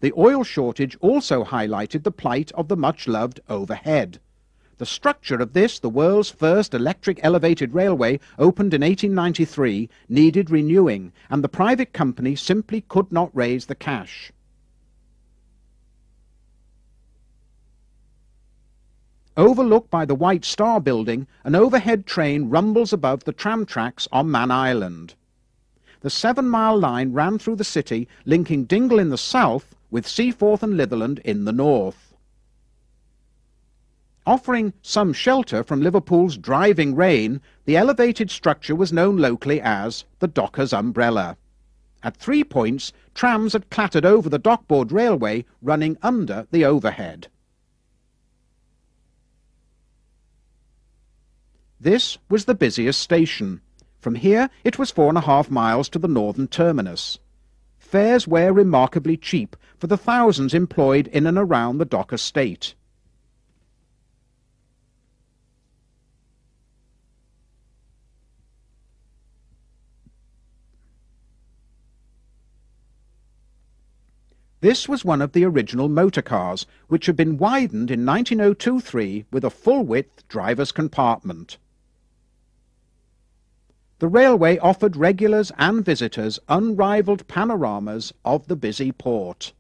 the oil shortage also highlighted the plight of the much-loved overhead. The structure of this, the world's first electric elevated railway, opened in 1893, needed renewing, and the private company simply could not raise the cash. Overlooked by the White Star Building, an overhead train rumbles above the tram tracks on Man Island. The 7-mile line ran through the city, linking Dingle in the south with Seaforth and Litherland in the north. Offering some shelter from Liverpool's driving rain, the elevated structure was known locally as the Docker's Umbrella. At 3 points, trams had clattered over the dockboard railway running under the overhead. This was the busiest station. From here it was 4.5 miles to the northern terminus. Fares were remarkably cheap for the thousands employed in and around the dock estate. This was one of the original motor cars, which had been widened in 1902-03 with a full-width driver's compartment. The railway offered regulars and visitors unrivalled panoramas of the busy port.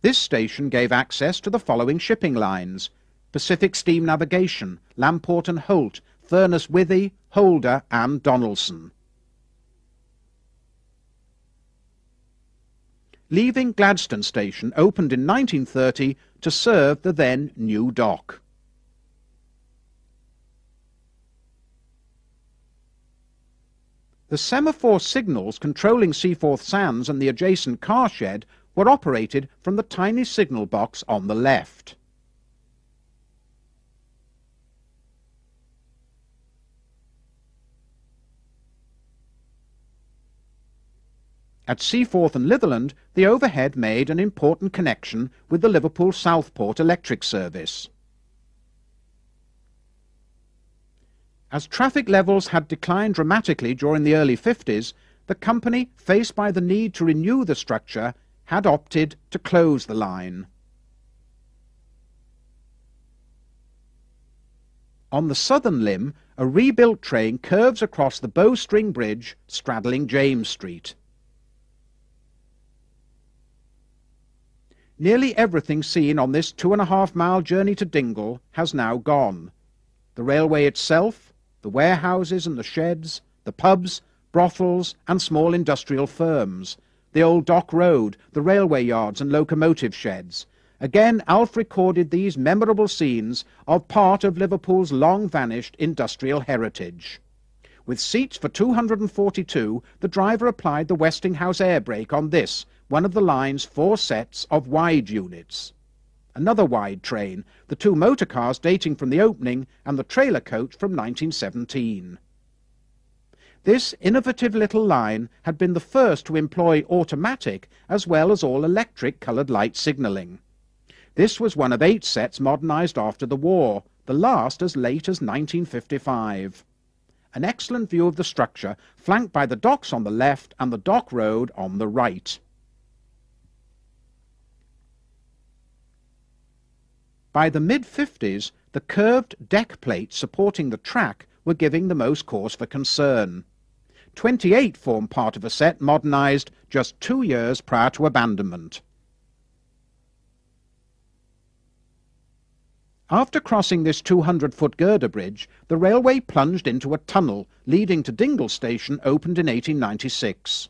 This station gave access to the following shipping lines: Pacific Steam Navigation, Lamport and Holt, Furness Withy, Holder and Donaldson. Leaving Gladstone Station opened in 1930 to serve the then new dock. The semaphore signals controlling Seaforth Sands and the adjacent car shed were operated from the tiny signal box on the left. At Seaforth and Litherland, the overhead made an important connection with the Liverpool Southport electric service. As traffic levels had declined dramatically during the early 50s, the company, faced by the need to renew the structure, had opted to close the line. On the southern limb, a rebuilt train curves across the bowstring bridge straddling James Street. Nearly everything seen on this 2.5-mile journey to Dingle has now gone. The railway itself, the warehouses and the sheds, the pubs, brothels and small industrial firms, the old dock road, the railway yards and locomotive sheds. Again, Alf recorded these memorable scenes of part of Liverpool's long-vanished industrial heritage. With seats for 242, the driver applied the Westinghouse air brake on this, one of the line's 4 sets of wide units. Another wide train, the 2 motor cars dating from the opening, and the trailer coach from 1917. This innovative little line had been the first to employ automatic as well as all-electric coloured light signalling. This was one of 8 sets modernised after the war, the last as late as 1955. An excellent view of the structure, flanked by the docks on the left and the dock road on the right. By the mid-50s, the curved deck plates supporting the track were giving the most cause for concern. 28 formed part of a set modernised just 2 years prior to abandonment. After crossing this 200-foot girder bridge, the railway plunged into a tunnel leading to Dingle Station, opened in 1896.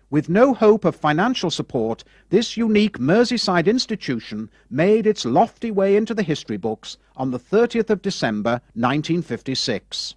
With no hope of financial support, this unique Merseyside institution made its lofty way into the history books on the 30th of December 1956.